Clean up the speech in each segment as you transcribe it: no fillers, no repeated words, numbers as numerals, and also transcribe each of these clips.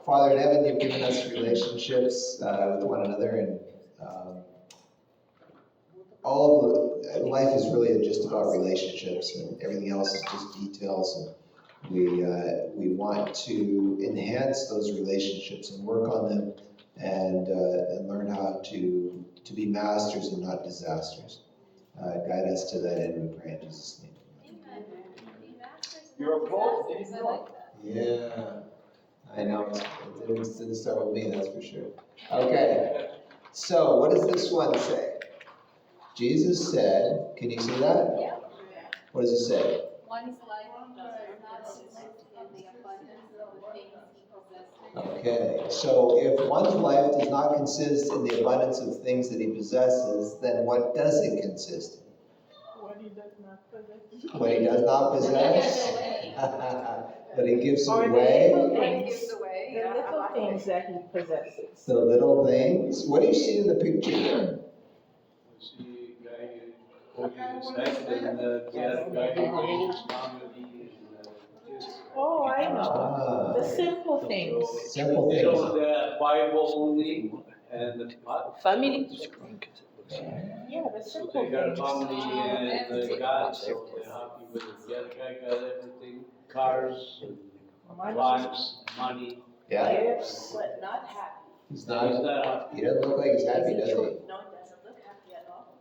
Father in heaven, you've given us relationships with one another, and all of life is really just about relationships, and everything else is just details. And we want to enhance those relationships and work on them, and learn how to be masters and not disasters. Guide us to that end, we pray in Jesus' name. You're a poet, didn't you know? Yeah, I know. It didn't start with me, that's for sure. Okay, so what does this one say? Jesus said, can you see that? Yeah. What does it say? One's life does not consist in the abundance of the things he possesses. Okay, so if one's life does not consist in the abundance of things that he possesses, then what does it consist in? What he does not possess. What he does not possess? But he gives away. The little things that he possesses. The little things. What do you see in the picture here? I see a guy holding his head and the other guy holding his family. Oh, I know. The simple things. Simple So things. the Bible only and the Family. Yeah, the so simple they got a things. family and the God, so they're happy with it. The other guy got everything, cars, wives, money. Yeah, Gifts. But not happy. he's He's not, not happy. he doesn't look like he's happy, does he? No, it doesn't look happy at all.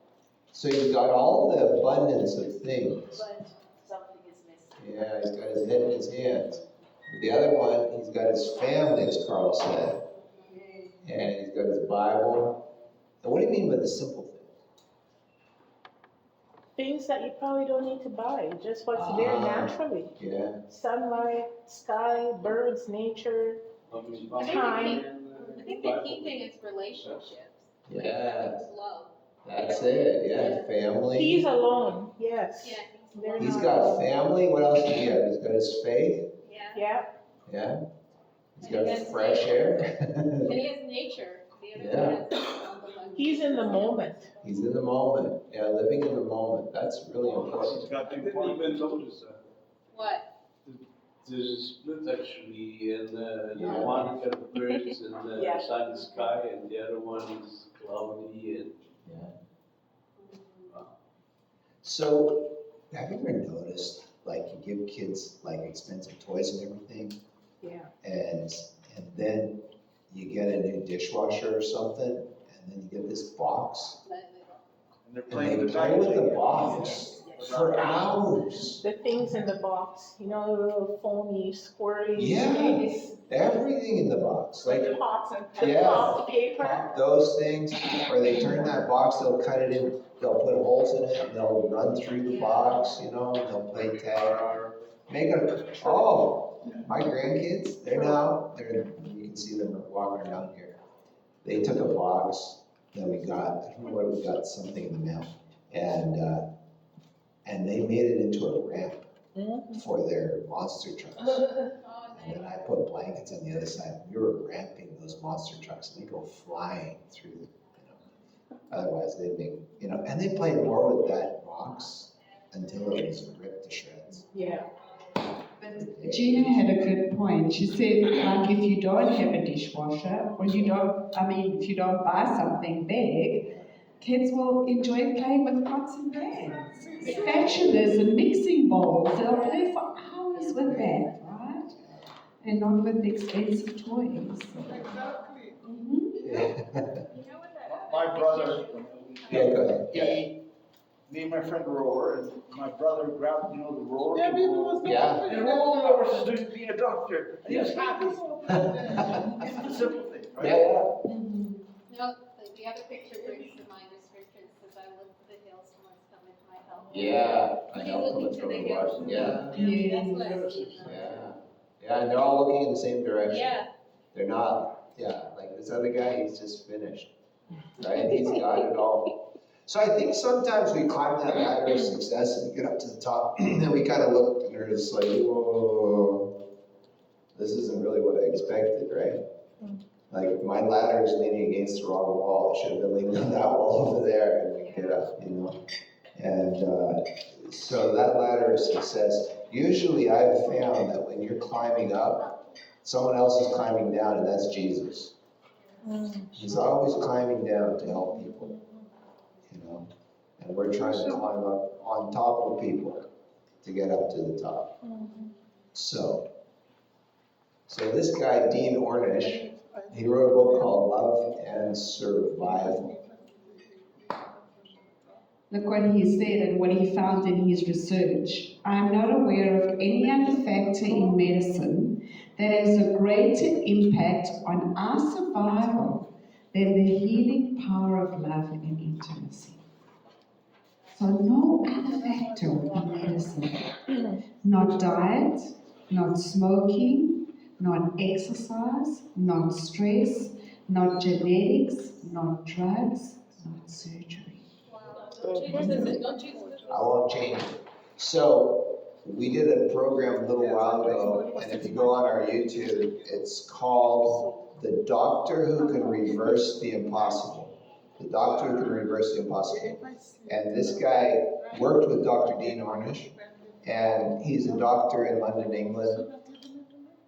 So he's got all the abundance of things. But something is missing. Yeah, he's got his head in his hands. The other one, he's got his family, as Carl said. And he's got his Bible. And what do you mean by the simple things? Things that you probably don't need to buy, just what's there naturally. Yeah, Sunlight, sky, birds, nature. Time. I think the key thing is relationships. yeah, Love. that's it, yeah, family. He's alone, yes. Yeah, They're He's not got alone. family, what else does he have? He's got his faith, yeah. Yeah, yeah. He's And he got has fresh air. And he has nature. The other one has abundance. he's in the moment. He's in the moment, yeah, living in the moment, that's really He's important. got two parts. I didn't even notice that. What? There's a split actually, and the Yeah. one got the birds and the Yeah. sun and sky, and the other one is cloudy and. Yeah. So, have you ever noticed, like, you give kids, like, expensive toys and everything, Yeah. and then you get a new dishwasher or something, and then you get this box, And they're and playing they the play with the box for hours. The things in the box, you know, the little foamy, squirty Yeah. things. Everything in the box, like, Like pots and Yeah. pots, paper. those things, or they turn that box, they'll cut it in, they'll put holes in it, and they'll run through the box, you know, and they'll play tag. My grandkids, you can see them walking around here. They took a box that we got, I don't know what we got, something in the mail, and they made it into a ramp for their monster trucks. Oh, And then I put blankets on the other side. We were ramping those monster trucks, and they go flying through the, otherwise they'd make, and they played more with that box until it was ripped to shreds. Yeah. But Gina had a good point. She said, like, if you don't have a dishwasher, or if you don't buy something big, kids will enjoy playing with pots and pans, spatulas and mixing bowls. They'll play for hours with that, right? And not with expensive toys. Exactly. My brother, Yeah, go ahead. Yeah. me and my friend were over, and my brother grabbed, the roller. Yeah, maybe it was Yeah. And rolled over to being a doctor. And he was happy. It's the simple thing, right? Yeah, The other picture brings to mind the scripture that says, I look to the hills from whence cometh my help. yeah. I He's know looking what's to going the on. hills. Yeah, That's what I see. yeah, and they're all looking in the same direction. Yeah. They're not, like this other guy, he's just finished, right? He's got it all. So I think sometimes we climb that ladder of success and we get up to the top, and we kind of look and we're just like, whoa, this isn't really what I expected, right? Like, my ladder is leaning against the wrong wall. It should have been leaning on that wall over there, and we get up, And so that ladder of success, usually I've found that when you're climbing up, someone else is climbing down, and that's Jesus. He's always climbing down to help people, you know? And we're trying to climb up on top of people to get up to the top. So this guy, Dean Ornish, he wrote a book called Love and Survival. Look what he said and what he found in his research. I'm not aware of any other factor in medicine that has a greater impact on our survival than the healing power of love and intimacy. So no other factor in medicine. Not diet, not smoking, not exercise, not stress, not genetics, not drugs, not surgery. I won't change it. So we did a program a little while ago, and if you go on our YouTube, it's called The Doctor Who Can Reverse the Impossible. The Doctor Who Can Reverse the Impossible. And this guy worked with Dr. Dean Ornish, and he's a doctor in London, England.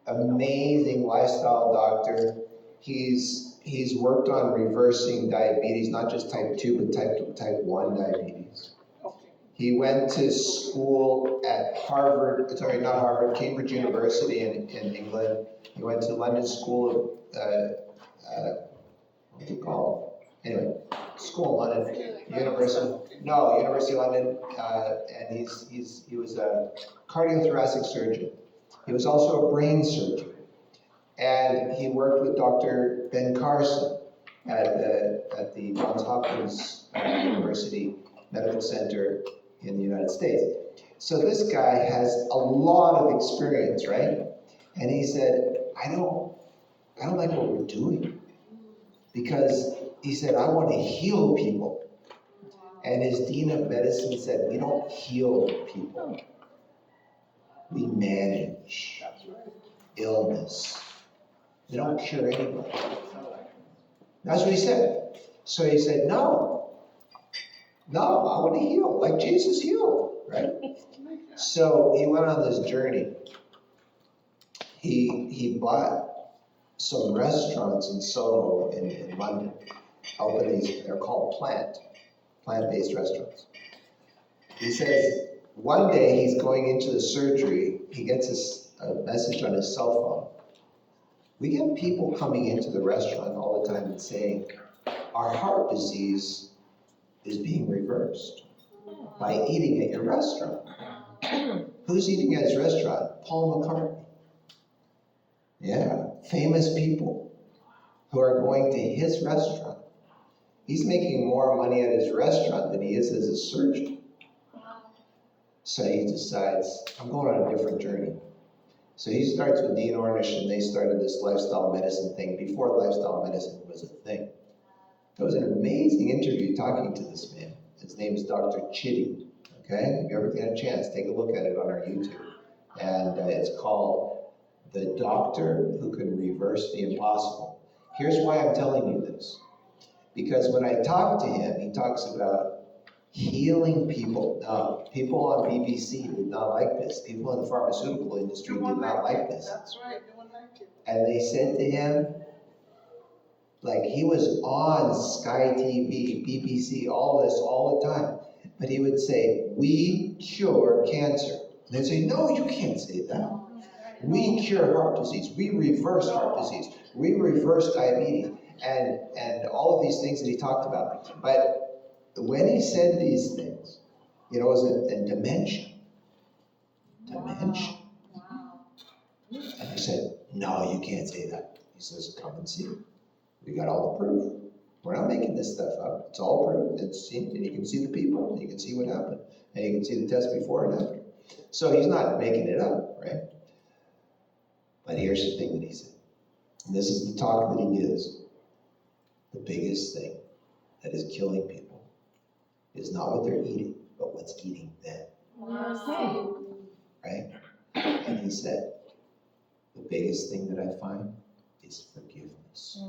Amazing lifestyle doctor. He's worked on reversing diabetes, not just type 2, but type 1 diabetes. He went to school at Cambridge University in England. He went to London School of, what's it called? Anyway, school in London, University of London, and he was a cardiothoracic surgeon. He was also a brain surgeon. And he worked with Dr. Ben Carson at the Johns Hopkins University Medical Center in the United States. So this guy has a lot of experience, right? And he said, I don't like what we're doing. Because he said, I want to heal people. And his dean of medicine said, we don't heal people. We manage illness. They don't cure anybody. That's what he said. So he said, no, I want to heal, like Jesus healed, right? So he went on this journey. He bought some restaurants in Soho in London. Opened these, they're called plant-based restaurants. He says, one day he's going into the surgery, he gets a message on his cell phone. We get people coming into the restaurant all the time and saying, our heart disease is being reversed by eating at your restaurant. Who's eating at his restaurant? Paul McCartney. Yeah, famous people who are going to his restaurant. He's making more money at his restaurant than he is as a surgeon. So he decides, I'm going on a different journey. So he starts with Dean Ornish, and they started this lifestyle medicine thing before lifestyle medicine was a thing. It was an amazing interview talking to this man. His name is Dr. Chitty, okay? If you ever get a chance, take a look at it on our YouTube. And it's called The Doctor Who Can Reverse the Impossible. Here's why I'm telling you this. Because when I talk to him, he talks about healing people. Now, people on BBC did not like this. People in the pharmaceutical industry did not like this. That's right, no one liked it. And they said to him, like he was on Sky TV, BBC, all this, all the time. But he would say, we cure cancer. And they'd say, no, you can't say that. We cure heart disease. We reverse heart disease. We reverse diabetes. And all of these things that he talked about. But when he said these things, it was a dimension. Dimension. And I said, no, you can't say that. He says, come and see. We got all the proof. We're not making this stuff up. It's all proof. It's seen, and you can see the people, and you can see what happened, and you can see the test before and after. So he's not making it up, right? But here's the thing that he said. And this is the talk that he gives. The biggest thing that is killing people is not what they're eating, but what's eating them. Right? And he said, the biggest thing that I find is forgiveness.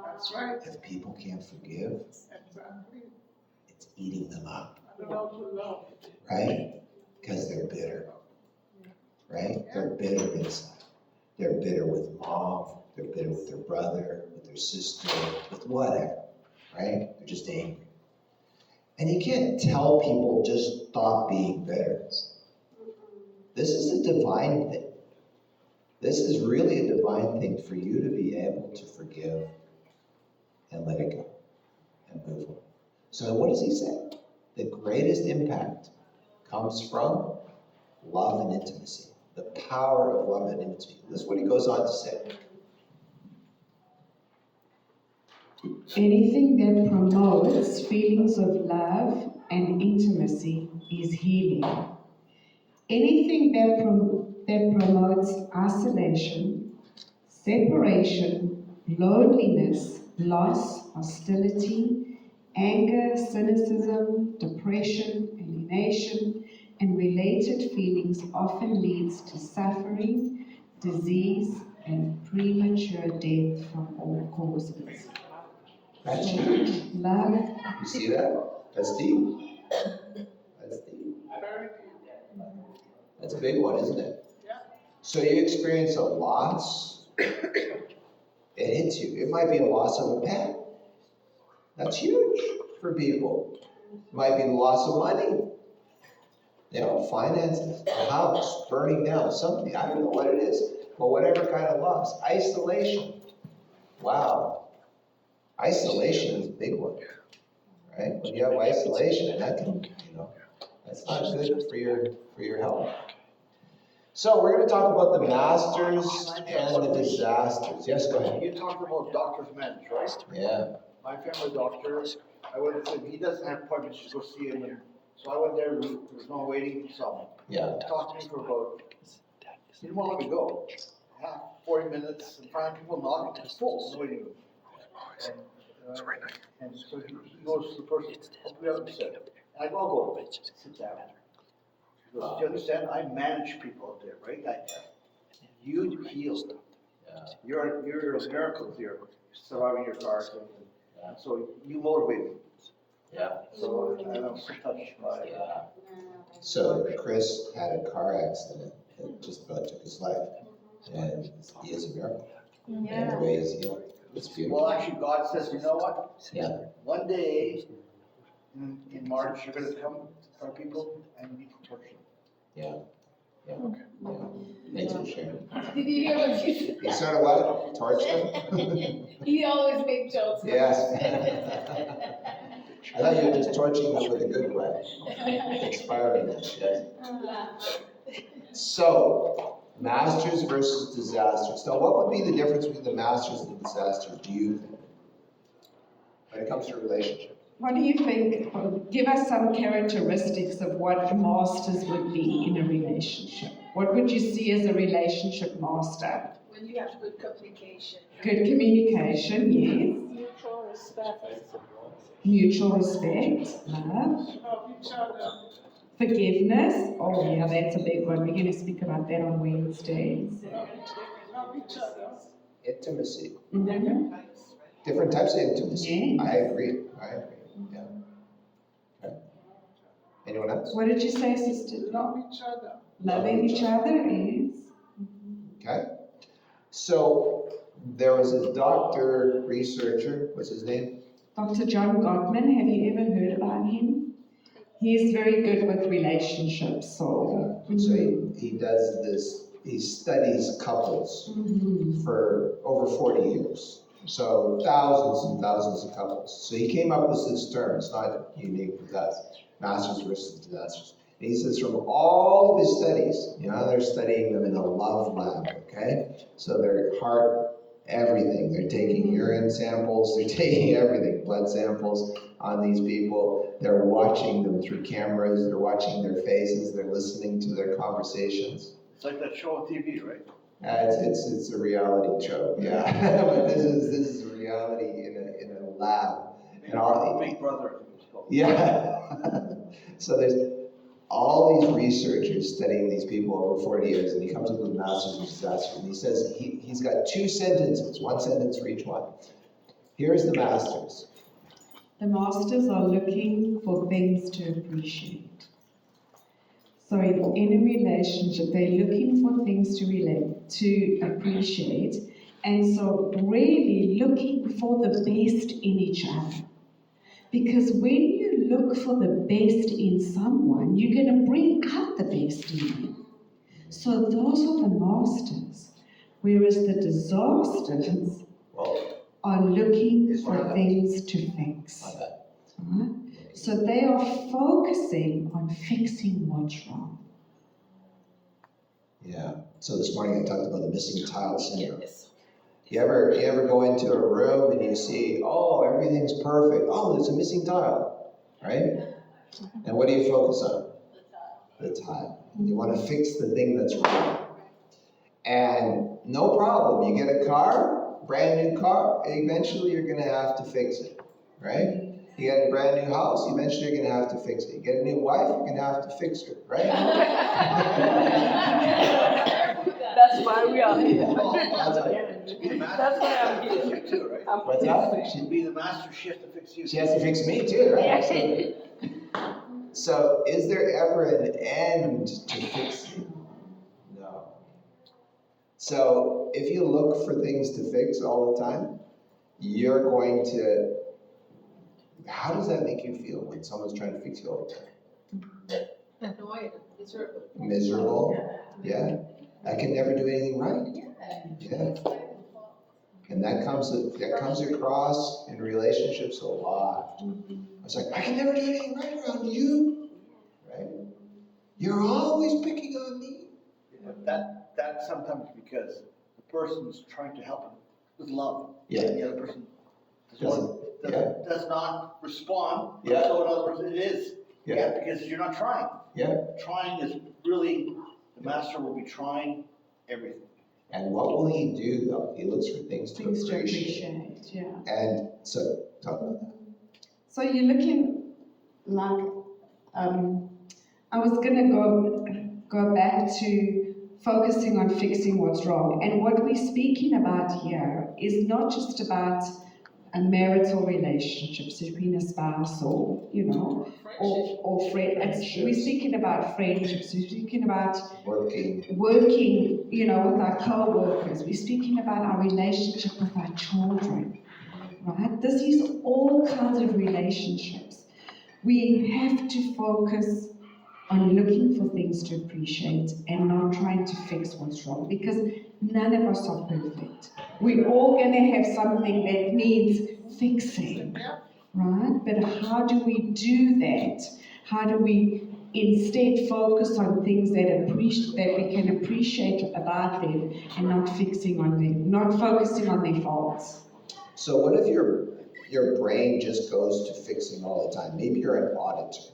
That's right. If people can't forgive, Exactly. it's eating them up, I don't know too long. right? Because they're bitter, right? They're bitter inside. They're bitter with mom, they're bitter with their brother, with their sister, with whatever, right? They're just angry. And you can't tell people just stop being bitter. This is a divine thing. This is really a divine thing for you to be able to forgive and let it go and move on. So what does he say? The greatest impact comes from love and intimacy. The power of love and intimacy. This is what he goes on to say. Anything that promotes feelings of love and intimacy is healing. Anything that promotes isolation, separation, loneliness, loss, hostility, anger, cynicism, depression, alienation, and related feelings often leads to suffering, disease, and premature death from all causes. That's huge. Love. You see that? That's deep. That's deep. That's a big one, isn't it? So you experience a loss, it hits you. It might be a loss of a pet. That's huge for people. It might be the loss of money. You know, finances, a house, burning down, something. I don't know what it is, but whatever kind of loss. Isolation. Wow. Isolation is a big one, right? When you have isolation, that can, that's not good for your health. So we're going to talk about the masters and the disasters. Yes, go ahead. You talked about doctor's meds, right? Yeah. My family doctor, I went to, he doesn't have appointments to go see him, and so I went there, there was no waiting, so Yeah. he talked to me for about, he didn't want to let me go. 40 minutes, and finally people knocking, it's full, no waiting room. And so he goes to the person, we haven't said. And I go, I'll go, sit down. He goes, do you understand, I manage people out there, right? You healed. Yeah. You're a miracle here, surviving your car accident. And so you motivate me. Yeah. So I was touched by it. Yeah. So Chris had a car accident and just about took his life. And he is a miracle. And the way he's healed. It's beautiful. Well, actually, God says, you know what? Yeah. One day in March, you're going to come to our people and you need to torture them. Yeah. Yeah. Yeah. Thanks for sharing. Did you hear what she said? You sort of what? Torch them? He always makes jokes. Yes. I thought you were just torching them with a good way. Inspiring them, yes. So, masters versus disasters. Now, what would be the difference between the masters and the disasters, do you think? When it comes to relationships? What do you think? Give us some characteristics of what masters would be in a relationship. What would you see as a relationship master? When you have good communication. Good communication, yes. Mutual respect. Mutual respect, love. Forgiveness. Oh yeah, that's a big one. We're going to speak about that on Wednesdays. Intimacy. Mm-hmm. Different types of intimacy. Yes. I agree. Yeah. Okay. Anyone else? What did you say, sister? Love each other. Loving each other is. Okay. So, there was a doctor, researcher, what's his name? Dr. John Gottman, have you ever heard about him? He's very good with relationships, so. So he does this, he studies couples for over 40 years. So thousands and thousands of couples. So he came up with this term, it's not unique with us, masters versus disasters. And he says from all of his studies, they're studying them in a love lab, okay? So their heart, everything. They're taking urine samples, they're taking everything, blood samples on these people. They're watching them through cameras, they're watching their faces, they're listening to their conversations. It's like that show on TV, right? It's a reality show, yeah. But this is a reality in a lab. And all Big Brother, I think it's called. yeah. So there's all these researchers studying these people over 40 years, and he comes up with masters and disasters. And he says he's got two sentences, one sentence for each one. Here's the masters. The masters are looking for things to appreciate. So in a relationship, they're looking for things to appreciate, and so really looking for the best in each other. Because when you look for the best in someone, you're going to bring out the best in them. So those are the masters, whereas the disasters are looking for things to fix. Right? So they are focusing on fixing what's wrong. Yeah. So this morning I talked about the missing tile syndrome. You ever go into a room and you see, oh, everything's perfect. Oh, there's a missing tile, right? And what do you focus on? The tile. You want to fix the thing that's wrong. And no problem. You get a car, brand new car, eventually you're going to have to fix it, right? You get a brand new house, eventually you're going to have to fix it. You get a new wife, you're going to have to fix her, right? That's why we are here. That's why I'm here. You too, right? What's that? She'd be the master, she has to fix you. She has to fix me too, right? So is there ever an end to fixing? No. So if you look for things to fix all the time, you're going to, how does that make you feel when someone's trying to fix you all the time? Annoyed, miserable. Miserable? Yeah. I can never do anything right. Yeah. And that comes across in relationships a lot. It's like, I can never do anything right around you, right? You're always picking on me. But that's sometimes because the person's trying to help him with love. Yeah. And the other person does not respond. Yeah. So in other words, it is. Yeah. Because you're not trying. Yeah. Trying is really, the master will be trying everything. And what will he do though? He looks for things to appreciate. Yeah. And so, talk about that. So you're looking like, I was gonna go back to focusing on fixing what's wrong. And what we're speaking about here is not just about a marital relationships between a spouse or, or friend. We're speaking about friendships. We're speaking about working, with our co-workers. We're speaking about our relationship with our children, right? This is all kinds of relationships. We have to focus on looking for things to appreciate and not trying to fix what's wrong, because none of us are perfect. We're all going to have something that needs fixing, right? But how do we do that? How do we instead focus on things that we can appreciate about them and not fixing on them, not focusing on their faults? So what if your brain just goes to fixing all the time? Maybe you're an auditor.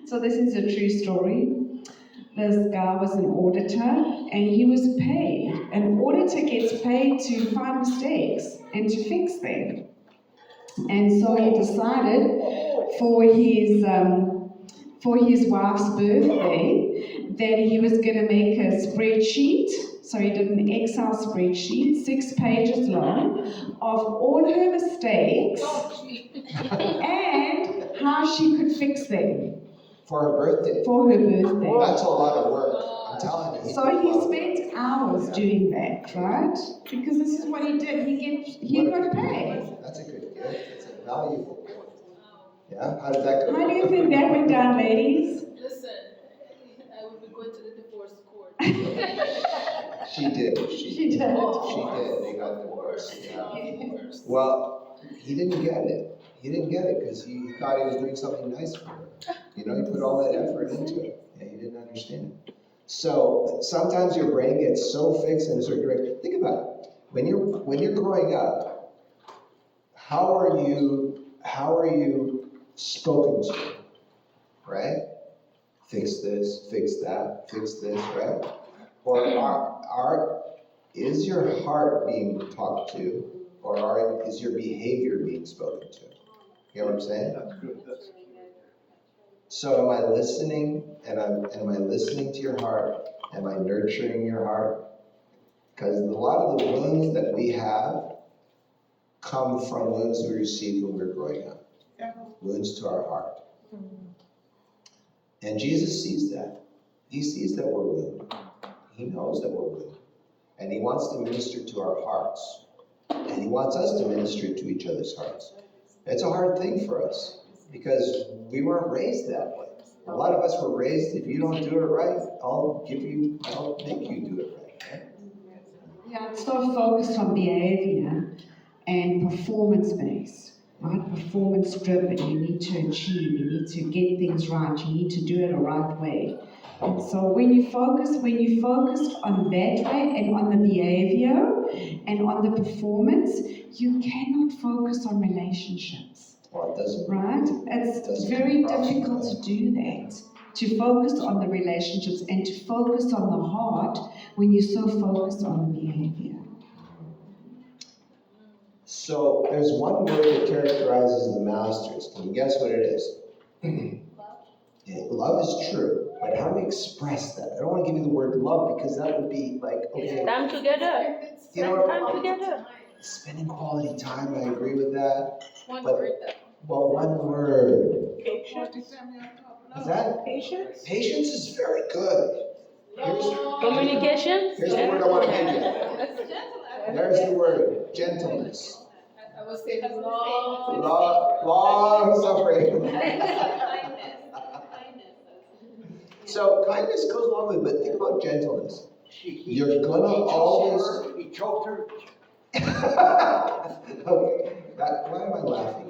So this is a true story. This guy was an auditor and he was paid. An auditor gets paid to find mistakes and to fix them. And so he decided for his wife's birthday that he was going to make a spreadsheet. So he did an Excel spreadsheet, 6 pages long, of all her mistakes and how she could fix them. For her birthday. For her birthday. That's a lot of work. I'm telling you. So he spent hours doing that, right? Because this is what he did. He got paid. That's a good gift. It's a valuable gift. Yeah? How did that go? How do you think that went down, ladies? Listen, I would be going to the divorce court. She did. She did. She did. They got divorced. Yeah. Well, he didn't get it. He didn't get it because he thought he was doing something nice for her. He put all that effort into it. Yeah, he didn't understand it. So sometimes your brain gets so fixed in a certain direction. Think about it. When you're growing up, how are you spoken to? Right? Fix this, fix that, fix this, right? Or is your heart being talked to, or is your behavior being spoken to? You know what I'm saying? That's good. That's So am I listening, and am I listening to your heart? Am I nurturing your heart? Because a lot of the wounds that we have come from wounds we received when we were growing up. Yeah. Wounds to our heart. And Jesus sees that. He sees that we're willing. He knows that we're willing. And he wants to minister to our hearts. And he wants us to minister to each other's hearts. It's a hard thing for us because we weren't raised that way. A lot of us were raised, if you don't do it right, I'll make you do it right. Yeah, it's so focused on behavior and performance-based, right? Performance-driven. You need to achieve, you need to get things right, you need to do it the right way. And so when you focus on that way and on the behavior and on the performance, you cannot focus on relationships. Well, it doesn't. Right? It's very difficult to do that. To focus on the relationships and to focus on the heart when you're so focused on the behavior. So there's one word that characterizes the masters. Can you guess what it is? Love is true, but how do we express that? I don't want to give you the word love because that would be like, okay. Time together. You know, Time together. spending quality time, I agree with that. One But- word that. Well, one word. Patience. Is that? Patience. Patience is very good. Communication. Here's the word I want to give you. That's gentle. There's the word, gentleness. I would say long. Long suffering. Kindness. So kindness goes along with it, but think about gentleness. He You're gonna always. He choked her. Okay, why am I laughing?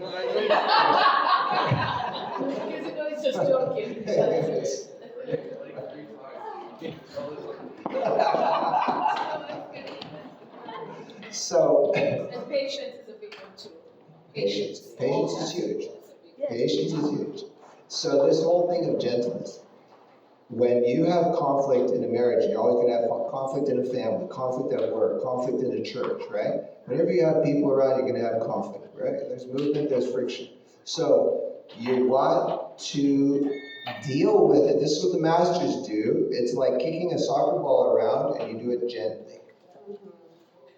Because you know he's just joking. So, And patience is a big one too. patience is huge. Patience is huge. So this whole thing of gentleness, when you have conflict in a marriage, you're always going to have conflict in a family, conflict at work, conflict in a church, right? Whenever you have people around, you're going to have conflict, right? There's movement, there's friction. So you want to deal with it. This is what the masters do. It's like kicking a soccer ball around and you do it gently.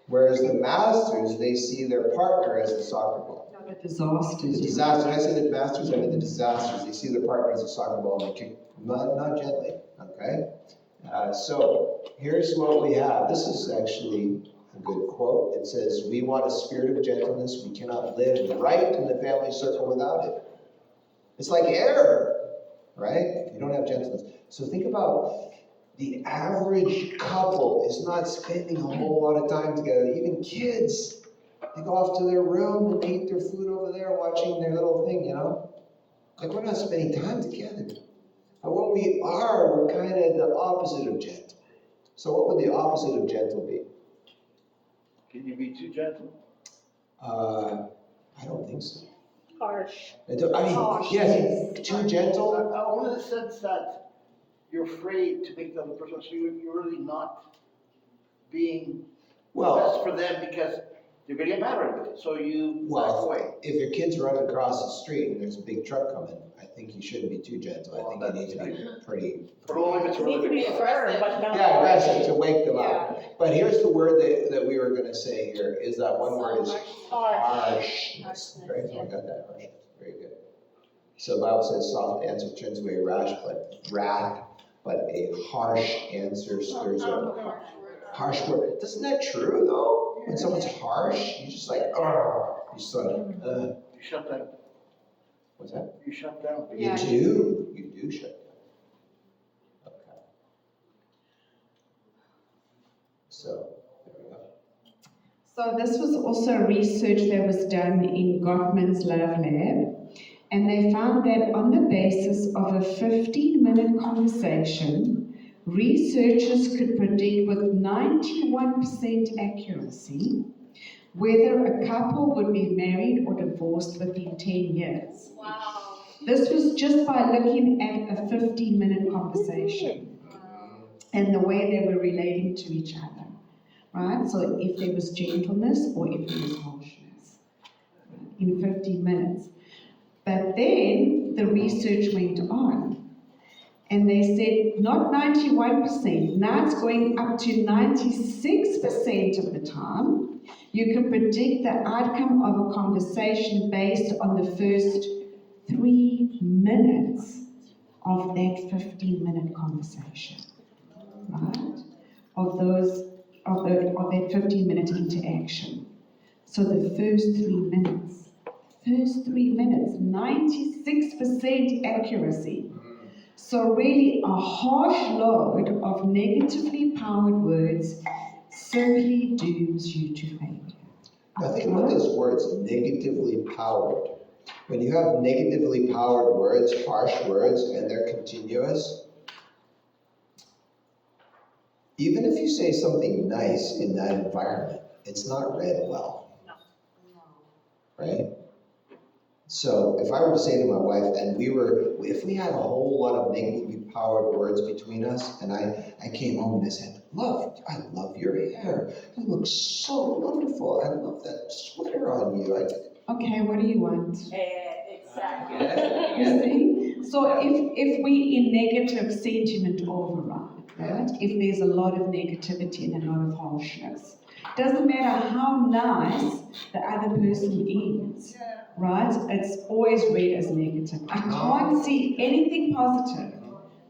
Whereas the masters, they see their partner as the soccer ball. The disasters. The disasters, when I say the masters, I mean the disasters. They see their partner as a soccer ball and they kick, not gently, okay? So here's what we have. This is actually a good quote. It says, we want a spirit of gentleness. We cannot live right in the family circle without it. It's like air, right? If you don't have gentleness. So think about the average couple is not spending a whole lot of time together. Even kids, they go off to their room and they eat their food over there watching their little thing, you know? Like we're not spending time together. But when we are, we're kind of the opposite of gentle. So what would the opposite of gentle be? Can you be too gentle? I don't think so. Harsh. I mean, yes, too gentle. Only in the sense that you're afraid to make the other person, so you're really not being Well, best for them because you're gonna get mad at it. So you back away. if your kid's running across the street and there's a big truck coming, I think you shouldn't be too gentle. I think you need to be pretty. But only if it's You need to be firm, but not Yeah, harsh. aggressive to wake them up. But here's the word that we were gonna say here, is that one word is harshness. Right, so I got that, harshness, very good. So the Bible says soft answer turns away wrath, but a harsh answer stirs up. Harsh word. Isn't that true though? When someone's harsh, you just like, you sort of, You shut down. what's that? You shut down. Yeah. You do shut down. Okay. So, there we go. So this was also research that was done in Gottman's Love Lab, and they found that on the basis of a 15-minute conversation, researchers could predict with 91% accuracy whether a couple would be married or divorced within 10 years. Wow. This was just by looking at a 15-minute conversation and the way they were relating to each other, right? So if there was gentleness or if there was harshness in 15 minutes. But then the research went on and they said not 91%, now it's going up to 96% of the time. You can predict the outcome of a conversation based on the first 3 minutes of that 15-minute conversation, right? Of that 15-minute interaction. So the first 3 minutes, 96% accuracy. So really a harsh load of negatively powered words simply dooms you to failure. Now think about those words, negatively powered. When you have negatively powered words, harsh words, and they're continuous, even if you say something nice in that environment, it's not read well. Right? So if I were to say to my wife, and if we had a whole lot of negatively powered words between us, and I came home and I said, I love your hair. You look so wonderful. I love that sweater on you. Okay, what do you want? Exactly. You see? So if we in negative sentiment override, right? If there's a lot of negativity and a lot of harshness, doesn't matter how nice the other person is, right? It's always read as negative. I can't see anything positive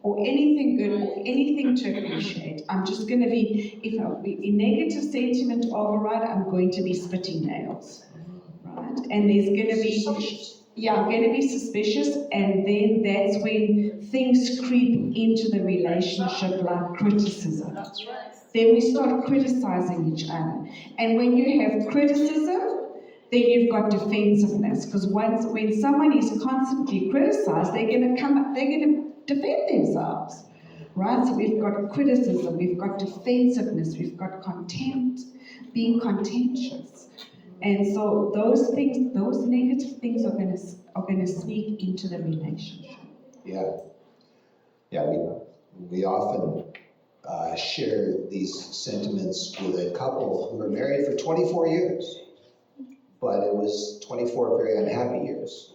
or anything good or anything to appreciate. I'm just going to be, if I be in negative sentiment override, I'm going to be spitting nails, right? And there's going to be, I'm going to be suspicious, and then that's when things creep into the relationship like criticism. Then we start criticizing each other. And when you have criticism, then you've got defensiveness. Because when someone is constantly criticized, they're going to defend themselves. Right? So we've got criticism, we've got defensiveness, we've got contempt, being contentious. And so those things, those negative things are going to sneak into the relationship. Yeah, we often share these sentiments with a couple who were married for 24 years, but it was 24 very unhappy years.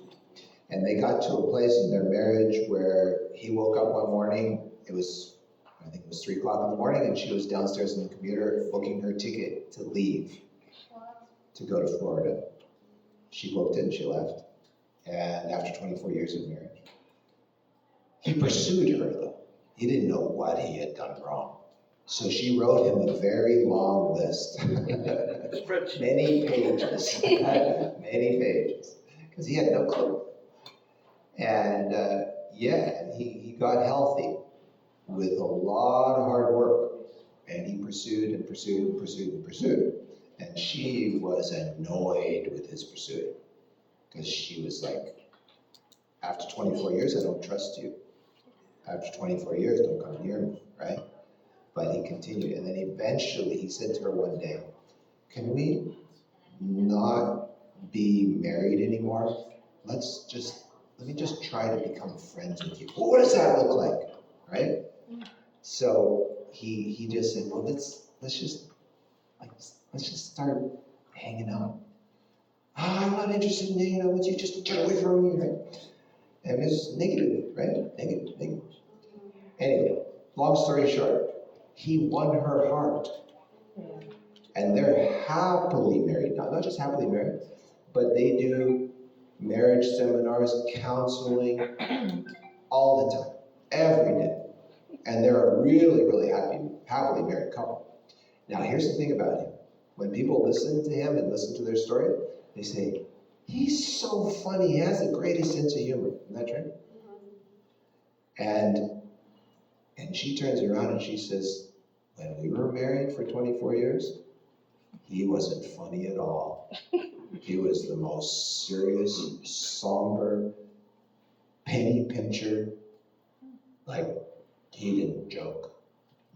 And they got to a place in their marriage where he woke up one morning, I think it was 3 o'clock in the morning, and she was downstairs in the computer booking her ticket to leave, to go to Florida. She booked it and she left. And after 24 years of marriage, he pursued her though. He didn't know what he had done wrong. So she wrote him a very long list, many pages, because he had no clue. And he got healthy with a lot of hard work, and he pursued and pursued and pursued and pursued. And she was annoyed with his pursuit, because she was like, after 24 years, I don't trust you. After 24 years, don't come near me, right? But he continued, and then eventually he said to her one day, can we not be married anymore? Let me just try to become friends with you. Well, what does that look like, right? So he just said, well, let's just start hanging out. I'm not interested in hanging out with you, just get away from me, right? And it was negative, right? Negative. Anyway, long story short, he won her heart. And they're happily married, not just happily married, but they do marriage seminars, counseling, all the time, every day. And they're a really, really happily married couple. Now, here's the thing about him. When people listen to him and listen to their story, they say, he's so funny, he has the greatest sense of humor. Isn't that true? And she turns around and she says, when we were married for 24 years, he wasn't funny at all. He was the most serious, somber, penny pincher. Like, he didn't joke,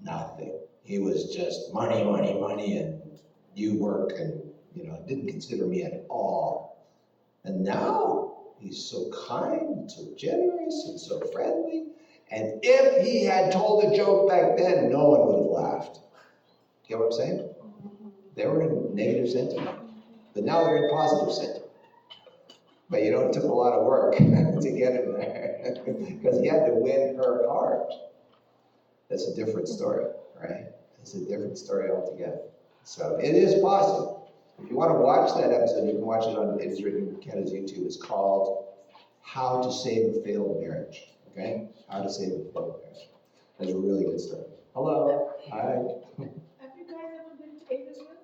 nothing. He was just money, money, money, and you work, and didn't consider me at all. And now he's so kind, so generous, and so friendly. And if he had told a joke back then, no one would have laughed. Get what I'm saying? They were in negative sentiment, but now they're in positive sentiment. But it took a lot of work to get him there, because he had to win her heart. That's a different story, right? It's a different story altogether. So it is possible. If you want to watch that episode, you can watch it on, it's written on Canada's YouTube. It's called How to Save a Failed Marriage. okay? How to save a failed parent. That's a really good story. Hello, hi. Have you guys ever been to Hagersville?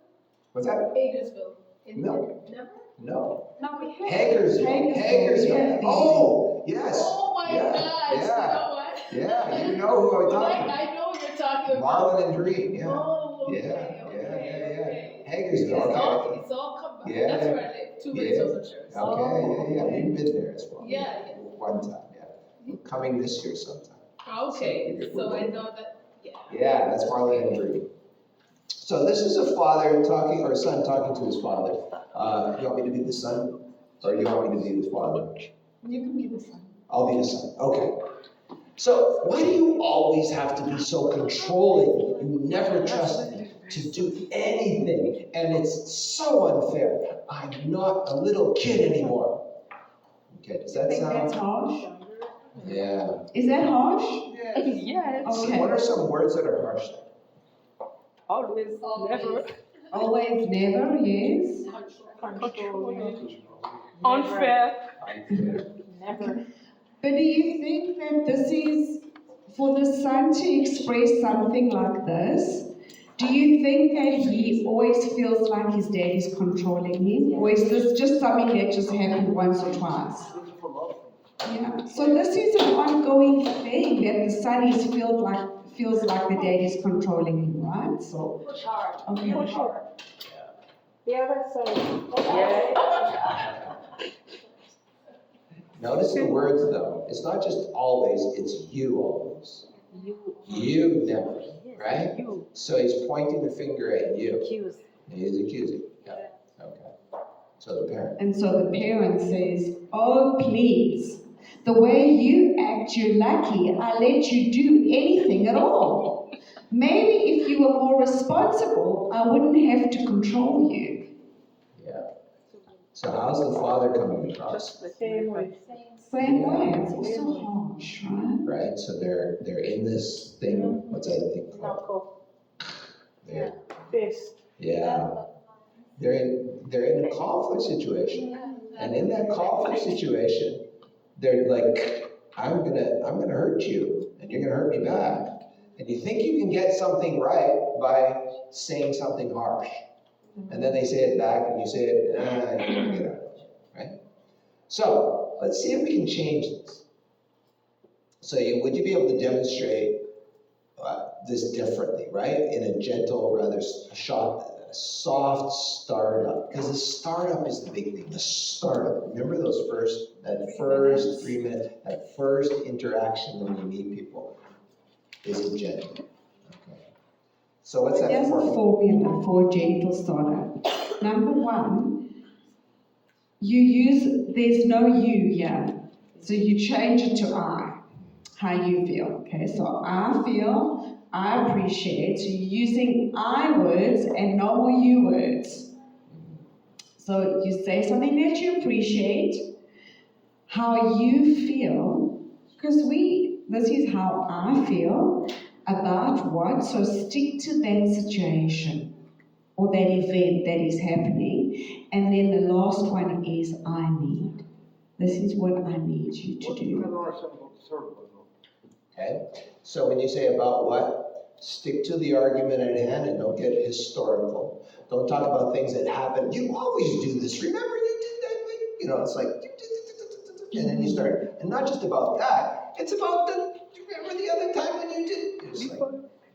What's that? Hagersville. No. Never? No. No, we have. Hagersville. yeah. Oh, yes. Oh my Yeah, gosh, you yeah. know what? Yeah, you know who I'm talking about. I know what you're talking about. Marlon and Dream, yeah. Oh, okay, Yeah, okay. Hagersville, okay. It's all combined. Yeah. That's where I live, 2 minutes Yeah. from the church. Okay, we've been there as well. Yeah, yeah. One time, yeah. Coming this year sometime. Okay, so I know that, yeah. Yeah, that's Marlon and Dream. So this is a father talking, or a son talking to his father. You want me to be the son? Or you want me to be the father? You can be the son. I'll be the son, okay. So why do you always have to be so controlling? You never trust me to do anything, and it's so unfair. I'm not a little kid anymore. Okay, does that I think that's sound? harsh. Yeah. Is that harsh? Yes, So Okay. what are some words that are harsh? always, never. Always, never, yes. Controlling. Unfair. Never. But do you think that this is, for the son to express something like this, do you think that he always feels like his dad is controlling him? Or is this just something that just happened once or twice? This is for love. Yeah. So this is an ongoing thing that the son feels like the dad is controlling him, right? So Push hard. okay. Push hard. The other side. Yeah. Notice the words though. It's not just always, it's you always. You never, right? You. So he's pointing the finger at you. Accuse. He's accusing. Yeah. Okay. So the parent. And so the parent says, "Oh, please, the way you act, you're lucky I let you do anything at all. Maybe if you were more responsible, I wouldn't have to control you." Yeah. So how's the father coming across? The same way. Same way, it's also harsh, right? Right. So they're in this thing. What's that thing called? Knuckle. They're, Fist. yeah. They're in a conflict situation, and in that conflict situation, they're like, I'm gonna hurt you, and you're gonna hurt me back. And you think you can get something right by saying something harsh. And then they say it back, and you say it, you don't get out of it, right? So, let's see if we can change this. So would you be able to demonstrate this differently, right? In a gentle, rather soft startup. Because the startup is the big thing, the startup. Remember that first 3 minutes, that first interaction when you meet people is gentle. Okay. So what's that There's a formula? formula for a gentle startup. Number one, there's no you here. So you change it to I, how you feel. Okay, so I feel, I appreciate. So you're using I words and no more you words. So you say something that you appreciate, how you feel, because this is how I feel about what, so stick to that situation or that event that is happening. And then the last one is I need. This is what I need you to do. Okay, so when you say about what, stick to the argument at hand and don't get historical. Don't talk about things that happen. You always do this. Remember you did that? It's like, and then you start, and not just about that, it's about remember the other time when you did? It's like,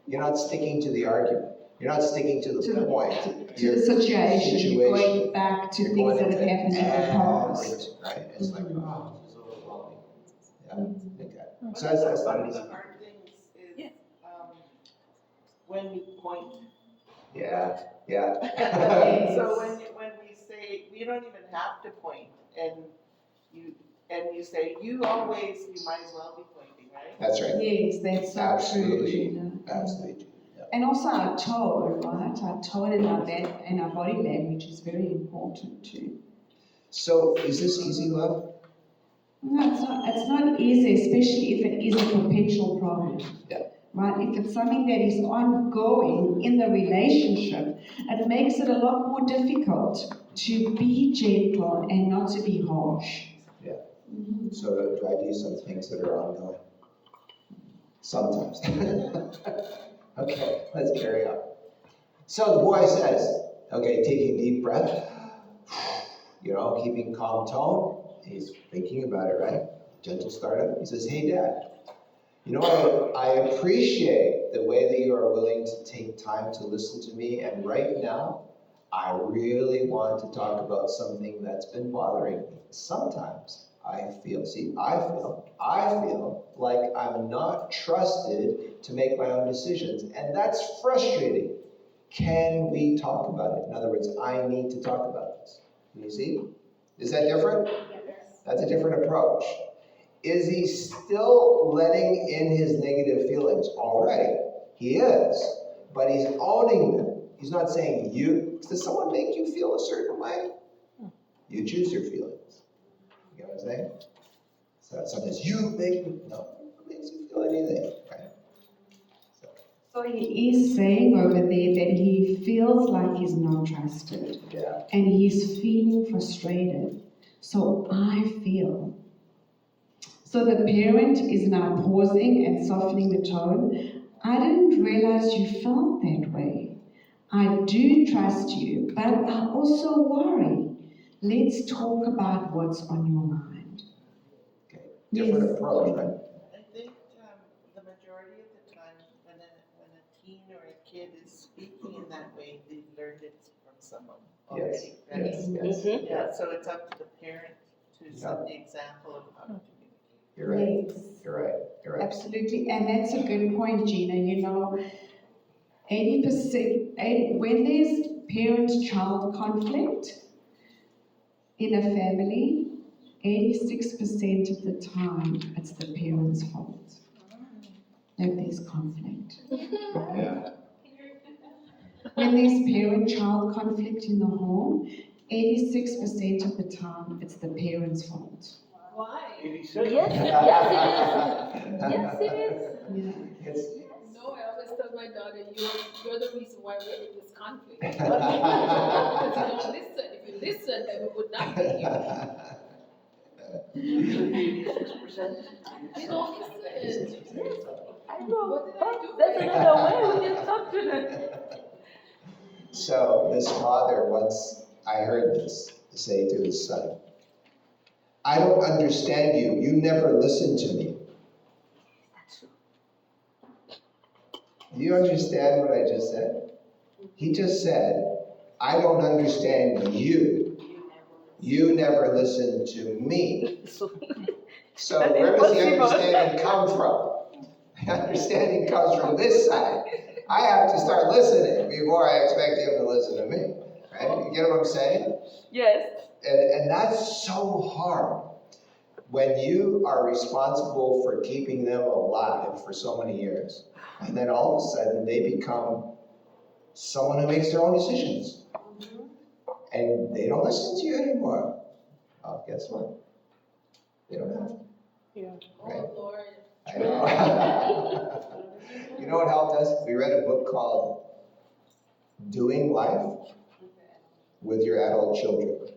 you're not sticking to the argument. You're not sticking to the point. To the situation. You're going back to things that have happened in the past. Right? It's like, oh, this is overwhelming. Yeah, okay. So that's not an easy. Hard things is, when we point. Yeah. So when we say, we don't even have to point, and you say, you might as well be pointing, right? That's right. Yes, that's so Absolutely. true, Gina. Absolutely. Yeah. And also our tone, right? Our tone and our body language is very important too. So is this easy, love? No, it's not easy, especially if it is a perpetual problem. Yeah. Right? If it's something that is ongoing in the relationship, it makes it a lot more difficult to be gentle and not to be harsh. So do I do some things that are ongoing? Sometimes. Okay, let's carry on. So the boy says, okay, taking a deep breath, keeping calm tone. He's thinking about it, right? Gentle startup. He says, hey, Dad, I appreciate the way that you are willing to take time to listen to me. And right now, I really want to talk about something that's been bothering me. Sometimes I feel like I'm not trusted to make my own decisions. And that's frustrating. Can we talk about it? In other words, I need to talk about this. Can you see? Is that different? Yes. That's a different approach. Is he still letting in his negative feelings? All right, he is, but he's owning them. He's not saying, does someone make you feel a certain way? You choose your feelings. You know what I'm saying? So sometimes no, it makes you feel anything, right? So he is saying over there that he feels like he's not trusted. Yeah. And he's feeling frustrated. So I feel. So the parent is now pausing and softening the tone. I didn't realize you felt that way. I do trust you, but I also worry. Let's talk about what's on your mind. Okay. Different Yes. approach, right? I think the majority of the time when a teen or a kid is speaking in that way, they've learned it from someone already. Yes, right? yes. Yeah, so it's up to the parent to set the example of how to communicate. You're right. Yes. You're right. Absolutely, and that's a good point, Gina. 80%, when there's parent-child conflict in a family, 86% of the time it's the parent's fault that there's conflict. Yeah. When there's parent-child conflict in the home, 86% of the time it's the parent's fault. Why? 86? Yes, it is. Yeah. Yes. No, I always tell my daughter, you're the reason why we're in this conflict. Because you don't listen. If you listen, then we would not be here. Usually 86%. You don't listen. I know, What did I but do? that's another way we can talk to them. So this father once, I heard this say to his son, I don't understand you. You never listen to me. Do you understand what I just said? He just said, I don't understand you. You never listen to me. So where does the understanding come from? The understanding comes from this side. I have to start listening before I expect him to listen to me. Right? You get what I'm saying? Yes. And that's so hard. When you are responsible for keeping them alive for so many years, and then all of a sudden they become someone who makes their own decisions. And they don't listen to you anymore. Oh, guess what? They don't have to. Yeah. Right? Oh, Lord. I know. You know what helped us? We read a book called Doing Life with Your Adult Children.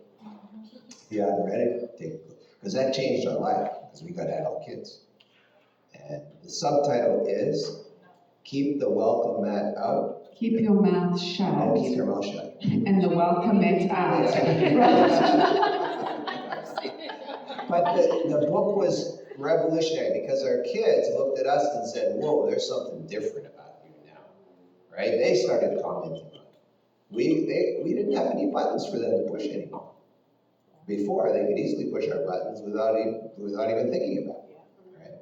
If you haven't read it, take it. Because that changed our life, because we got adult kids. And the subtitle is, Keep the Welcome Mat Out. Keep your mouth shut. Oh, keep your mouth shut. And the welcome mat out. But the book was revolutionary because our kids looked at us and said, whoa, there's something different about you now, right? They started commenting on it. We didn't have any buttons for them to push anymore. Before, they could easily push our buttons without even thinking about it, right?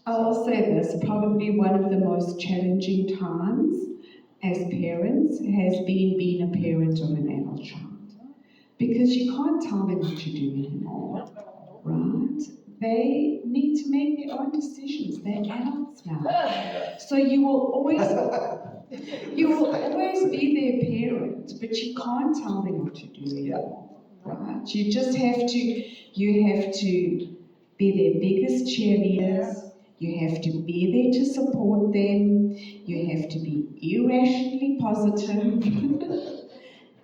I will say this, probably one of the most challenging times as parents has been being a parent of an adult child. Because you can't tell them what to do anymore, right? They need to make their own decisions. They're adults now. So you will always be their parent, but you can't tell them what to do anymore, right? You just have to be their biggest cheerleaders. You have to be there to support them. You have to be irrationally positive.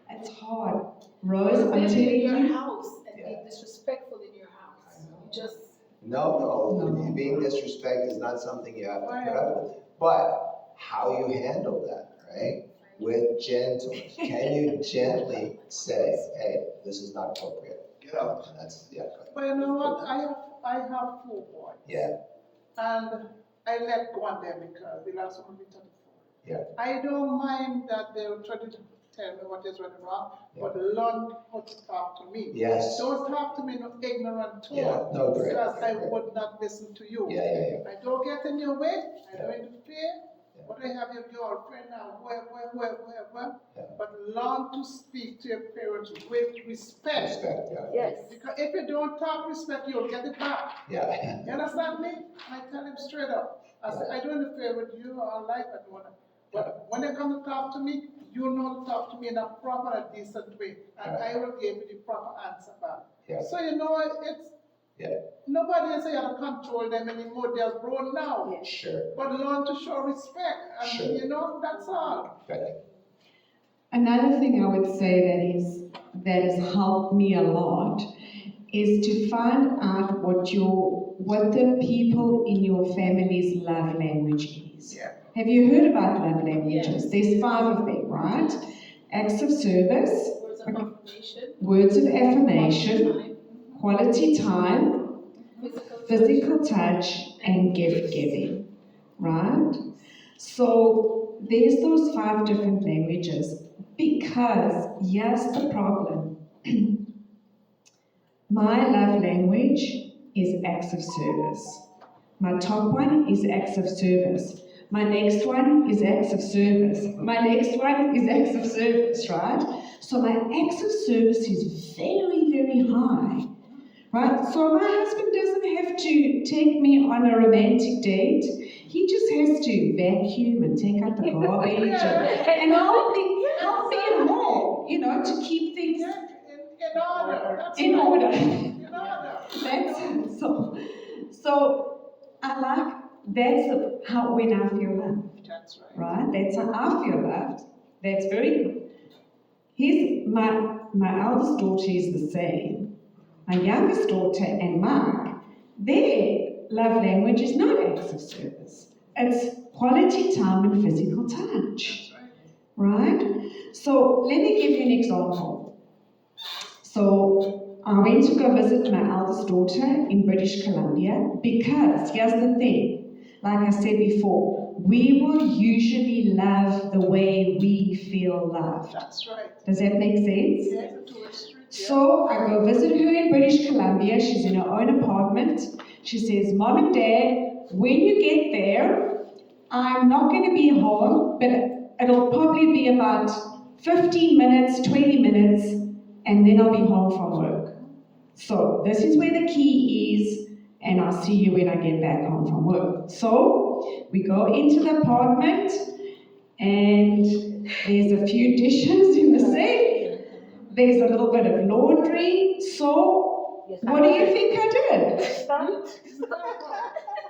It's hard. Rose, I'm They're telling in your you. house and be disrespectful in your house. You just No, being disrespected is not something you have to put up with. But how you handle that, right? With gentleness. Can you gently say, hey, this is not appropriate? Get out. That's, yeah. But you know what, I have 4 boys. Yeah. And I let go on them because the last one will be 34. Yeah. I don't mind that they will try to tell me what is right and wrong, but learn how to talk to me. Yes. Don't talk to me in an ignorant tone. Yeah, no, great. Because I would not listen to you. Yeah. I don't get in your way, I don't Yeah. interfere, but I have your girlfriend now, whoever. Yeah. But learn to speak to your parents with respect. Respect, yeah. Yes. Because if you don't talk respect, you'll get it back. Yeah. You understand me? I tell him straight up. I say, I don't interfere with you or life, I don't wanna. But when they come to talk to me, you know, talk to me in a proper and decent way, and I will give you the proper answer back. Yeah. So you know, nobody is here to control them anymore. They're grown now. Sure. But learn to show respect, and Sure. you know, that's all. Okay. Another thing I would say that has helped me a lot is to find out what the people in your family's love language is. Yeah. Have you heard about love languages? Yes. There's 5 of them, right? Acts of service, Words of affirmation. words of affirmation, quality time, physical touch, and gift giving, right? So there's those 5 different languages, because here's the problem. My love language is acts of service. My top one is acts of service. My next one is acts of service. My next one is acts of service, right? So my acts of service is very, very high, right? So my husband doesn't have to take me on a romantic date. He just has to vacuum and take out the garbage and help me at home, you know, to keep things In order. That's in right. order. In order. That's so I like, that's how, when I feel loved, That's right. right? That's how I feel loved. That's very good. My eldest daughter is the same. My youngest daughter and Mark, their love language is not acts of service. It's quality time and physical touch, right? So let me give you an example. So I went to go visit my eldest daughter in British Columbia because, here's the thing, like I said before, we will usually love the way we feel loved. That's right. Does that make sense? Yeah, the tourist street, yeah. So I go visit her in British Columbia. She's in her own apartment. She says, Mom and Dad, when you get there, I'm not going to be home, but it'll probably be about 15 minutes, 20 minutes, and then I'll be home from work. So this is where the key is, and I'll see you when I get back home from work. So we go into the apartment, and there's a few dishes in the sink. There's a little bit of laundry. So what do you think I did?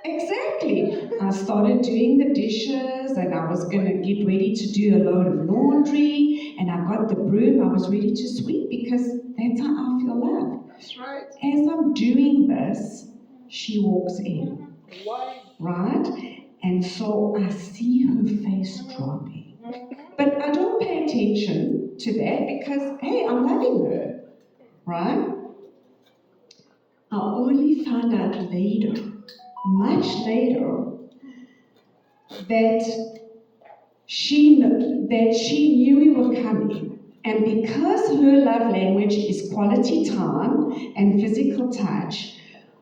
Exactly. I started doing the dishes, and I was going to get ready to do a load of laundry, and I got the broom. I was ready to sweep because that's how I feel loved. That's right. As I'm doing this, she walks in, right? And so I see her face dropping. But I don't pay attention to that because, hey, I'm loving her, right? I only found out later, much later, that she knew we were coming. And because her love language is quality time and physical touch,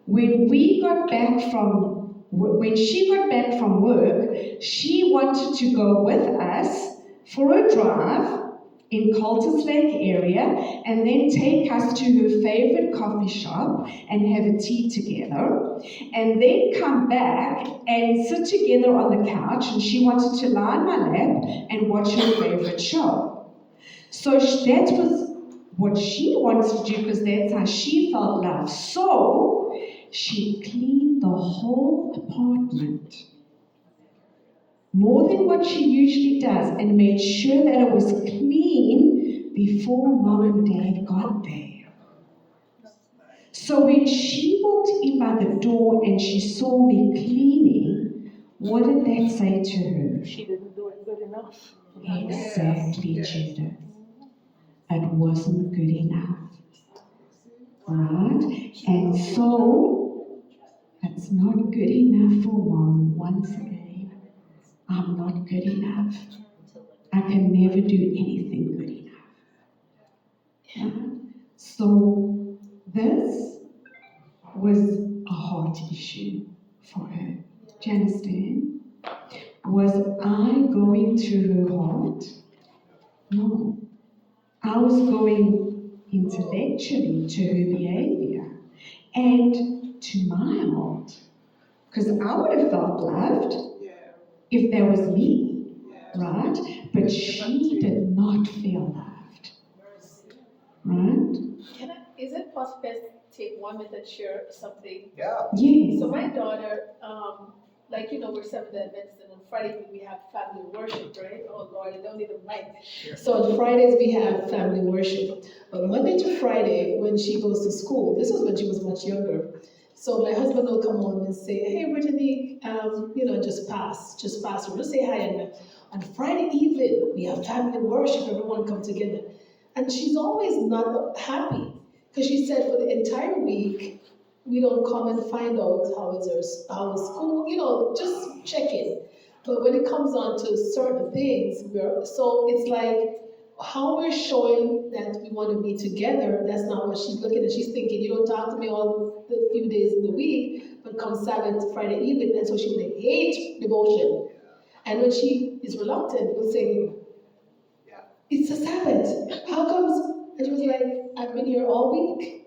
when she got back from work, she wanted to go with us for a drive in Cultus Lake area and then take us to her favorite coffee shop and have a tea together, and then come back and sit together on the couch, and she wanted to lie on my lap and watch her favorite show. So that was what she wanted to do because that's how she felt loved. So she cleaned the whole apartment, more than what she usually does, and made sure that it was clean before Mom and Dad got there. So when she walked in by the door and she saw me cleaning, what did that say to her? She didn't do it good enough. Exactly, Yes. Judith. It wasn't good enough. Right? And so, it's not good enough for mom once again. I'm not good enough. I can never do anything good enough. Right? So, this was a heart issue for her. Do you understand? Was I going to her heart? No. I was going intellectually to her behavior and to my heart. Because I would have felt loved Yeah, if that was me, yeah. right? But she did not feel loved, right? Is it possible to take 1 minute and share something? Yeah. Yes. So my daughter, we're Seventh-day Adventist, and on Friday we have family worship, right? Oh Lord, I don't need a mic. So on Fridays we have family worship. But Monday to Friday, when she goes to school, this was when she was much younger. So my husband will come home and say, hey, Brittany, just pass her, just say hi. And on Friday evening, we have family worship, everyone come together. And she's always not happy, because she said for the entire week, we don't come and find out how is school, just check in. But when it comes on to certain things, so it's like how we're showing that we want to be together, that's not what she's looking at. She's thinking, you don't talk to me all the few days in the week, but come Sabbath, Friday evening, and so she would hate devotion. And when she is reluctant, we'll say, it's a Sabbath. How comes? And she was like, I've been here all week.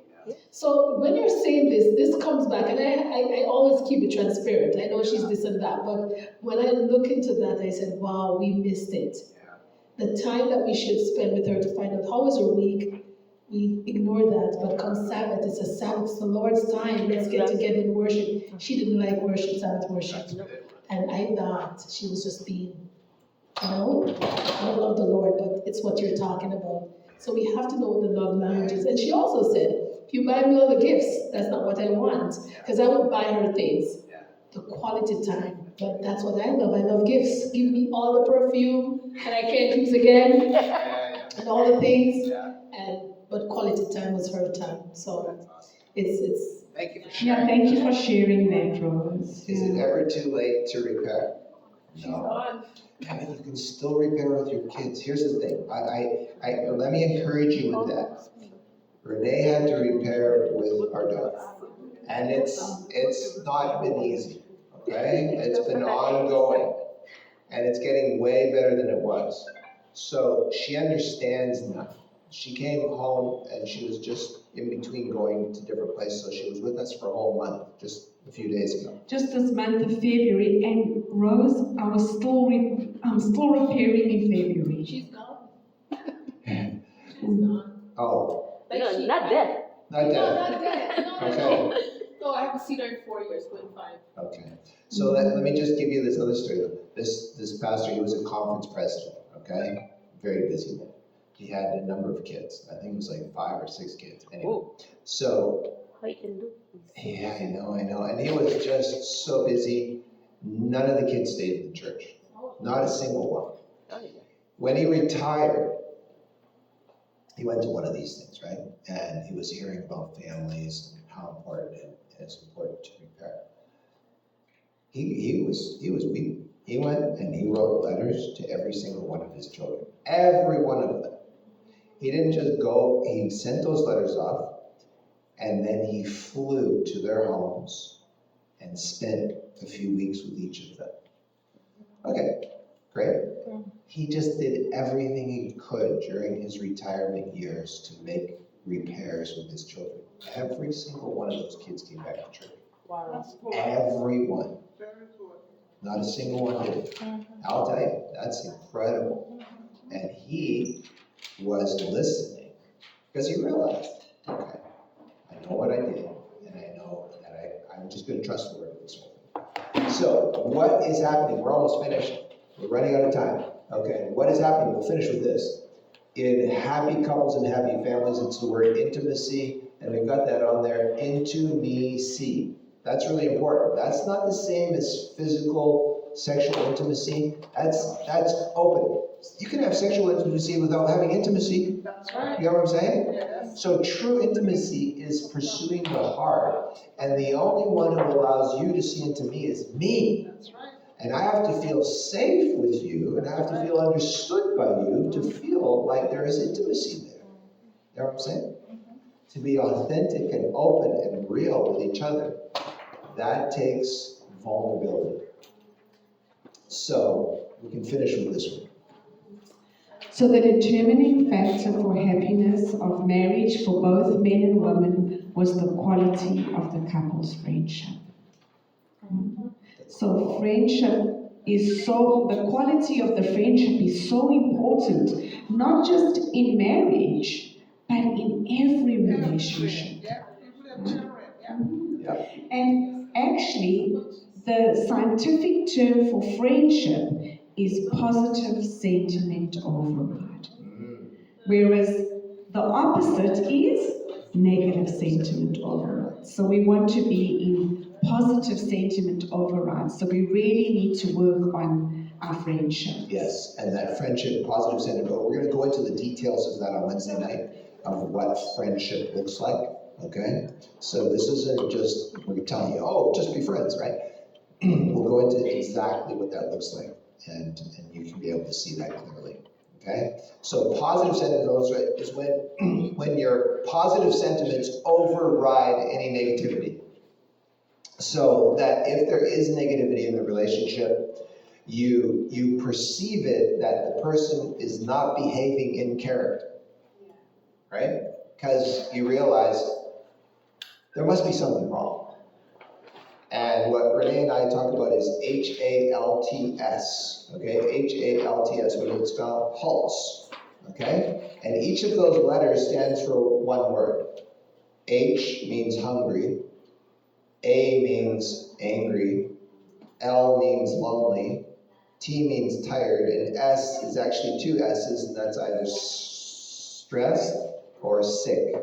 So when you're saying this comes back, and I always keep it transparent. I know she's this and that, but when I look into that, I said, wow, we missed it. The time that we should spend with her to find out how is her week, we ignore that. But come Sabbath, it's a Sabbath, it's the Lord's time. Let's get together and worship. She didn't like worship, Sabbath worship. And I thought she was just being, I love the Lord, but it's what you're talking about. So we have to know what the love language is. And she also said, if you buy me all the gifts, that's not what I want. Because I would buy her things. The quality time. But that's what I love. I love gifts. Give me all the perfume and I can't use again. And all the things. But quality time was her time. So it's Thank you for Yeah, sharing. thank you for sharing that, Rose. Is it ever too late to repair? she's No. on. I mean, you can still repair with your kids. Here's the thing. Let me encourage you with that. Renee had to repair with our daughter. And it's not been easy, okay? It's been ongoing. And it's getting way better than it was. So she understands now. She came home and she was just in between going to different places. So she was with us for a whole month, just a few days ago. Just this month of February, and Rose, I'm still repairing in February. She's gone. She's gone. Oh, Like No, she- not dead. not No, that. not dead. No. Okay. No, I haven't seen her in 4 years, going 5. Okay, so let me just give you this other story. This pastor, he was a conference president, okay? Very busy man. He had a number of kids. I think it was like 5 or 6 kids. Anyway, so, I can do. yeah, I know. And he was just so busy. None of the kids stayed in the church. Not a single one. When he retired, he went to one of these things, right? And he was hearing about families and how important it's important to repair. He was weeping. He went and he wrote letters to every single one of his children. Every one of them. He didn't just go, he sent those letters off, and then he flew to their homes and spent a few weeks with each of them. Okay, great. He just did everything he could during his retirement years to make repairs with his children. Every single one of those kids came back to church. Wow. Every one. Very good. Not a single one did. I'll tell you, that's incredible. And he was listening because he realized, okay, I know what I did, and I know that I'm just going to trust the word of this one. So, what is happening? We're almost finished. We're running out of time. Okay, what is happening? We'll finish with this. In happy couples and happy families, it's the word intimacy and we've got that on there, intimacy. That's really important. That's not the same as physical sexual intimacy. That's open. You can have sexual intimacy without having intimacy. That's right. You know what I'm saying? Yes. So true intimacy is pursuing the heart, and the only one who allows you to see into me is me. That's right. And I have to feel safe with you, and I have to feel understood by you to feel like there is intimacy there. You know what I'm saying? To be authentic and open and real with each other. That takes vulnerability. So, we can finish with this one. So the determining factor for happiness of marriage for both men and women was the quality of the couple's friendship. So friendship is the quality of the friendship is so important, not just in marriage, but in every relationship. Yeah, even the children, yeah. And actually, the scientific term for friendship is positive sentiment override. Whereas the opposite is negative sentiment override. So we want to be in positive sentiment override. So we really need to work on our friendship. Yes, and that friendship, positive sentiment, we're going to go into the details of that on Wednesday night, of what friendship looks like, okay? So this isn't just, we're telling you, oh, just be friends, right? We'll go into exactly what that looks like, and you can be able to see that clearly, okay? So positive sentiment is when your positive sentiments override any negativity. So that if there is negativity in the relationship, you perceive it that the person is not behaving in character, right? Because you realize there must be something wrong. And what Renee and I talk about is HALTS, okay? HALTS, what do it spell? Halts, okay? And each of those letters stands for one word. H means hungry, A means angry, L means lonely, T means tired, and S is actually two S's, and that's either stressed or sick.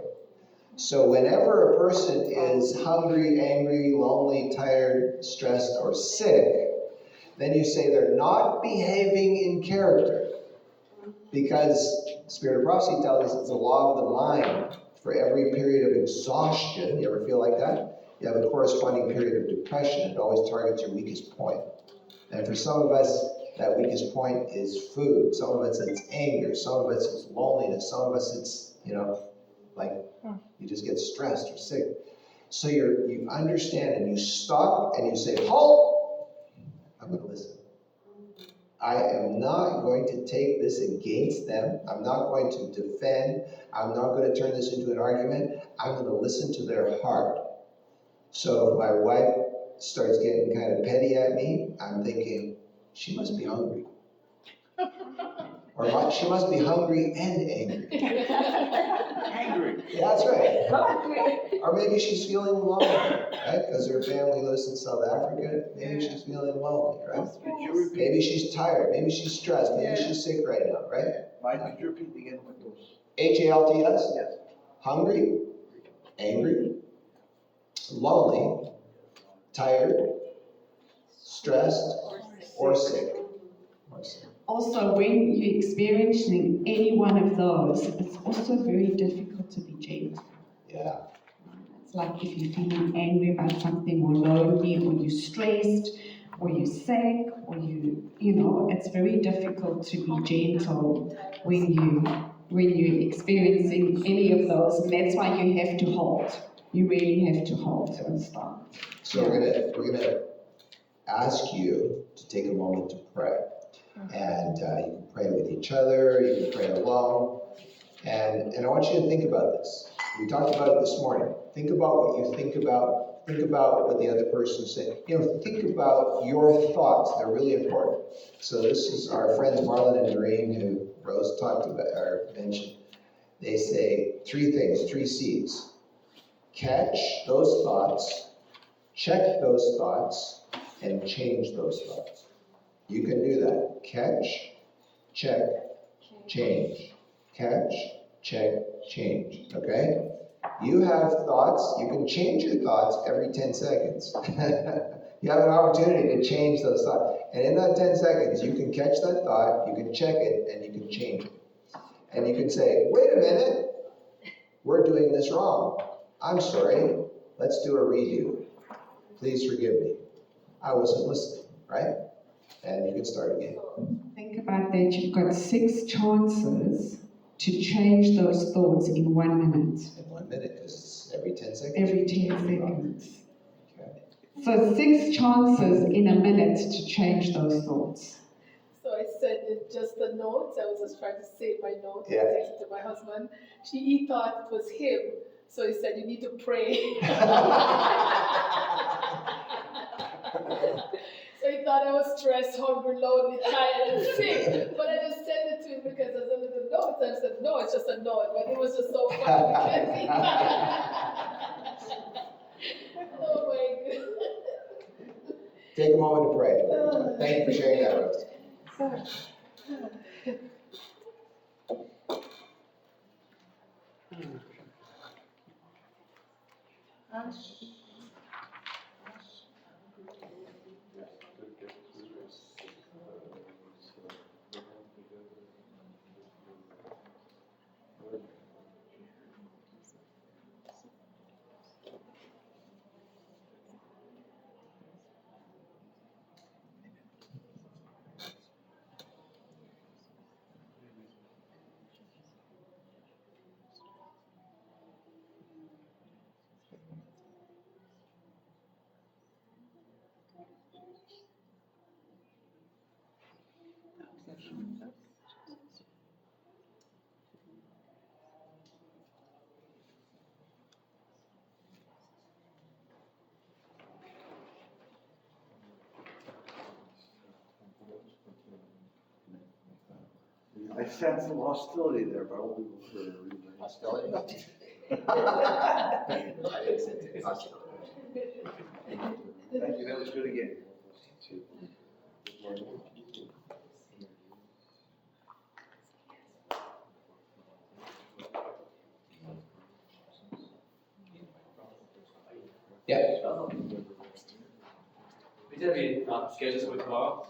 So whenever a person is hungry, angry, lonely, tired, stressed, or sick, then you say they're not behaving in character. Because Spirit of Prophecy tells us it's a law of the mind. For every period of exhaustion, you ever feel like that? You have a corresponding period of depression. It always targets your weakest point. And for some of us, that weakest point is food. Some of us, it's anger. Some of us, it's loneliness. Some of us, it's, like you just get stressed or sick. So you understand and you stop and you say, halt! I'm going to listen. I am not going to take this against them. I'm not going to defend. I'm not going to turn this into an argument. I'm going to listen to their heart. So if my wife starts getting kind of petty at me, I'm thinking, she must be hungry. Or she must be hungry and angry. Angry. Yeah, that's right. Or maybe she's feeling lonely, right? Because her family lives in South Africa. Maybe she's feeling lonely, right? Could you repeat? Maybe she's tired. Maybe she's stressed. Maybe she's sick right now, right? Mike, could you repeat again with those? HALTS? Yes. Hungry, angry, lonely, tired, stressed, or sick. Also, when you're experiencing any one of those, it's also very difficult to be gentle. Yeah. It's like if you're feeling angry about something or lonely or you're stressed or you're sick or it's very difficult to be gentle when you're experiencing any of those, and that's why you have to hold. You really have to hold and stop. So we're gonna ask you to take a moment to pray. And you can pray with each other, you can pray alone. And I want you to think about this. We talked about it this morning. Think about what you think about. Think about what the other person said. Think about your thoughts. They're really important. So this is our friends Marlon and Doreen, who Rose talked about or mentioned. They say three things, 3 C's. Catch those thoughts, check those thoughts, and change those thoughts. You can do that. Catch, check, change. Catch, check, change. Okay? You have thoughts, you can change your thoughts every 10 seconds. You have an opportunity to change those thoughts. And in that 10 seconds, you can catch that thought, you can check it, and you can change it. And you can say, wait a minute, we're doing this wrong. I'm sorry, let's do a redo. Please forgive me. I wasn't listening, right? And you can start again. Think about that, you've got 6 chances to change those thoughts in 1 minute. In 1 minute, because it's every 10 seconds. Every 10 seconds. Okay. So 6 chances in a minute to change those thoughts. So I sent it just the notes, I was just trying to save my notes, Yeah. and text it to my husband. He thought it was him, so he said, you need to pray. So he thought I was stressed, hungry, lonely, tired, and sick. But I just sent it to him because as a little note, I said, no, it's just a note. But it was just so funny because he oh my goodness. Take a moment to pray. Thank you for sharing that with us. I sense some hostility there, but I won't be able to read that. Hostility? I didn't say it. Hostility. Thank you, that was good again. Yeah. We did have a schedule for tomorrow.